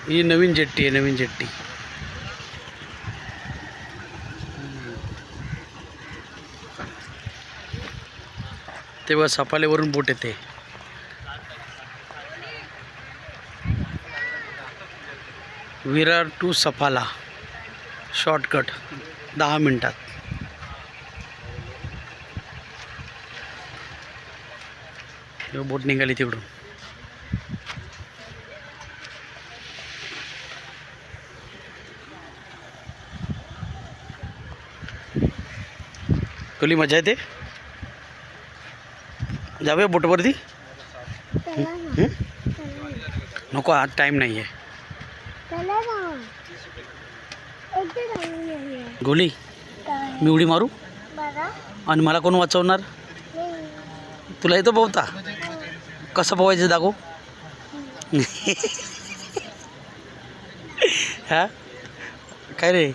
ही नवीन jetty आहे, नवीन jetty. तेव्हा सफालेवरून बोट येते. विरार टू सफाला शॉर्टकट 10 मिनिटात. बोट निघाली तिकडून. कली मजा येते. जाऊया बोटवरती. नको, आज टाईम नाही आहे. गोली मी उडी मारू आणि मला कोण वाचवणार? तुला येतं पोहता? कसं पोहायचं दाखव. हा काय रे,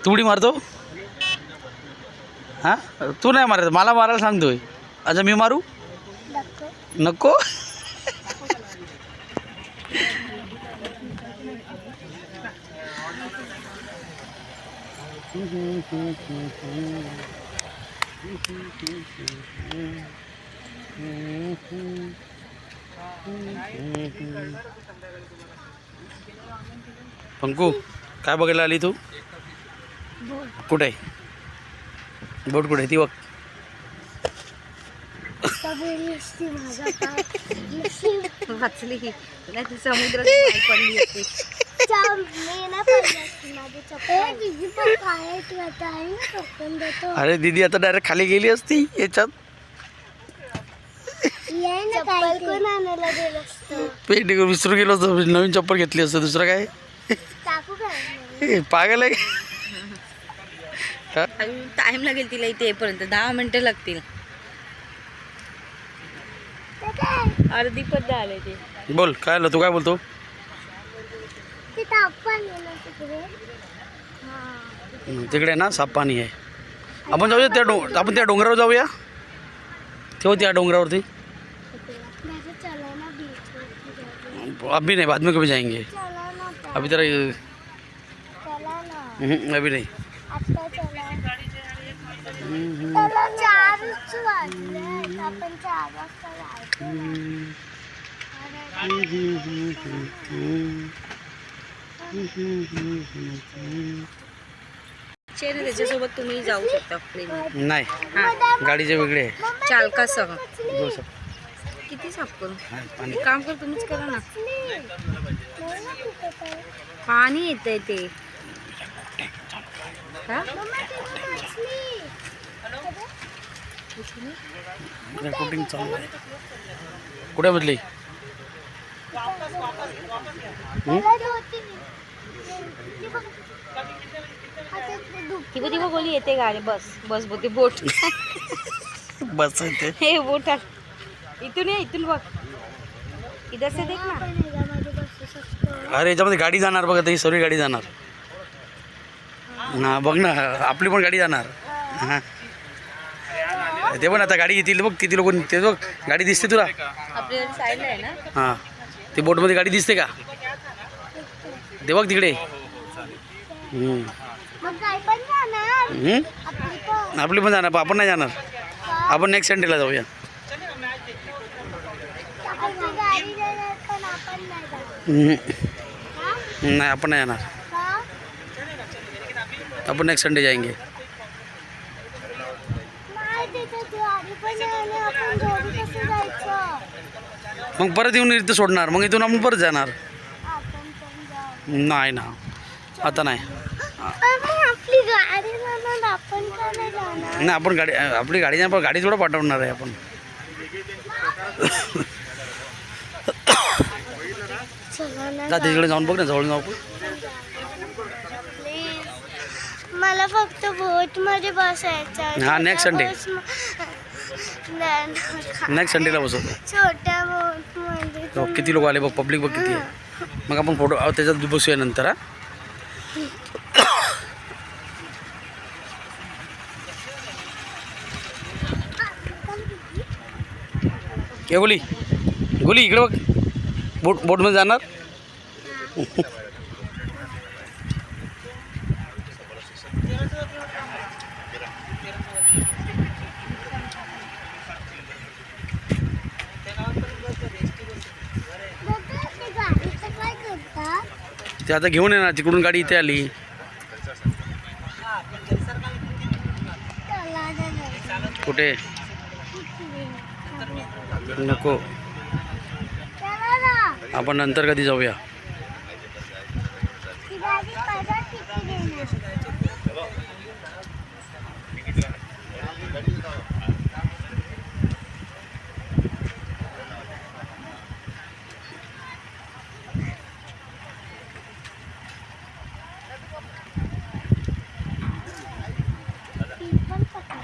तू उडी मारतो? हां, तू नाही मारायचं, मला मारायला सांगतोय. अच्छा मी मारू? नको. पंकू, काय बघायला आली तू? कुठे आहे बोट? कुठे ती बघ. वाचली नाही ती समुद्रात पडली होती. अरे दीदी आता डायरेक्ट खाली गेली असती याच्यात. पेट विसरून गेलो असतो, नवीन चप्पल घेतली असतं. दुसरं काय पागल आहे. टाइम लागेल तिला इथे येईपर्यंत. 10 मिनिटं लागतील. अर्धी पद आले ते. बोल काय आलं, तू काय बोलतो? तिकडे ना साप पाणी आहे. आपण जाऊया त्या आपण त्या डोंगरावर जाऊया. ठेव त्या डोंगरावरती. अभी नहीं, बाद में कभी जाएंगे. अभी तर अभी नहीं. त्याच्यासोबत तुम्ही जाऊ शकता प्लेन. नाही, गाडीचे वेगळे आहे. चालकासह जो सब किती साफ करू? काम कर, तुम्हीच करा ना. पाणी येतंय ते. रेकॉर्डिंग चालू आहे. कुठे बदली? ती गोली येते गाडी. बस बस बोलते बोट. बस येते. हे बोट इथून ये, इथून बघ. इधर से देख ना. अरे याच्यामध्ये गाडी जाणार बघा, ही सर्व गाडी जाणार. हा बघ ना, आपली पण गाडी जाणार. हां ते पण आता गाडी येतील बघ. किती लोक ते बघ. गाडी दिसते तुला? आपल्या साईडला आहे ना. हां ते बोटमध्ये गाडी दिसते का? ते बघ तिकडे. आपली पण जाणार, आपण नाही जाणार. आपण नेक्स्ट संडेला जाऊया. नाही आपण नाही जाणार. आपण नेक्स्ट संडे जाएंगे. मग परत येऊन इथं सोडणार, मग इथून आपण परत जाणार. नाही ना, आता नाही. नाही आपण गाडी, आपली गाडी नाही, पण गाडी थोडं पाठवणार आहे आपण. जा तिकडे जाऊन बघ ना, जवळ जाऊ. मला फक्त बोट मध्ये बसायचं. हा नेक्स्ट संडे. नेक्स्ट संडेला बसवतो. छोट्या बोट मध्ये किती लोक आले बघ, पब्लिक बघ किती आहे. मग आपण फोटो त्याच्यात बसूया नंतर. हा गोली, गोली इकडे बघ. बोटमध्ये जाणार. गाडीचं काय करतात? ते आता घेऊन येणार, तिकडून गाडी इथे आली. चला ना. कुठे? नको, चला ना. आपण नंतर कधी जाऊया. ती गाडी परत किती देणार? ती पण पकडा.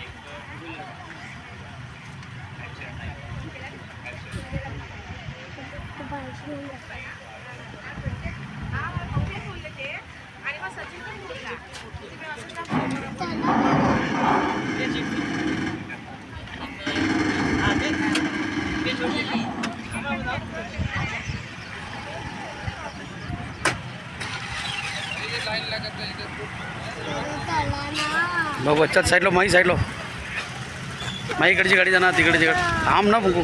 बघ बच्चा साईडला, माई साईडला, माई इकडची गाडी जाणार, तिकडची गाडी. थांब ना बघू.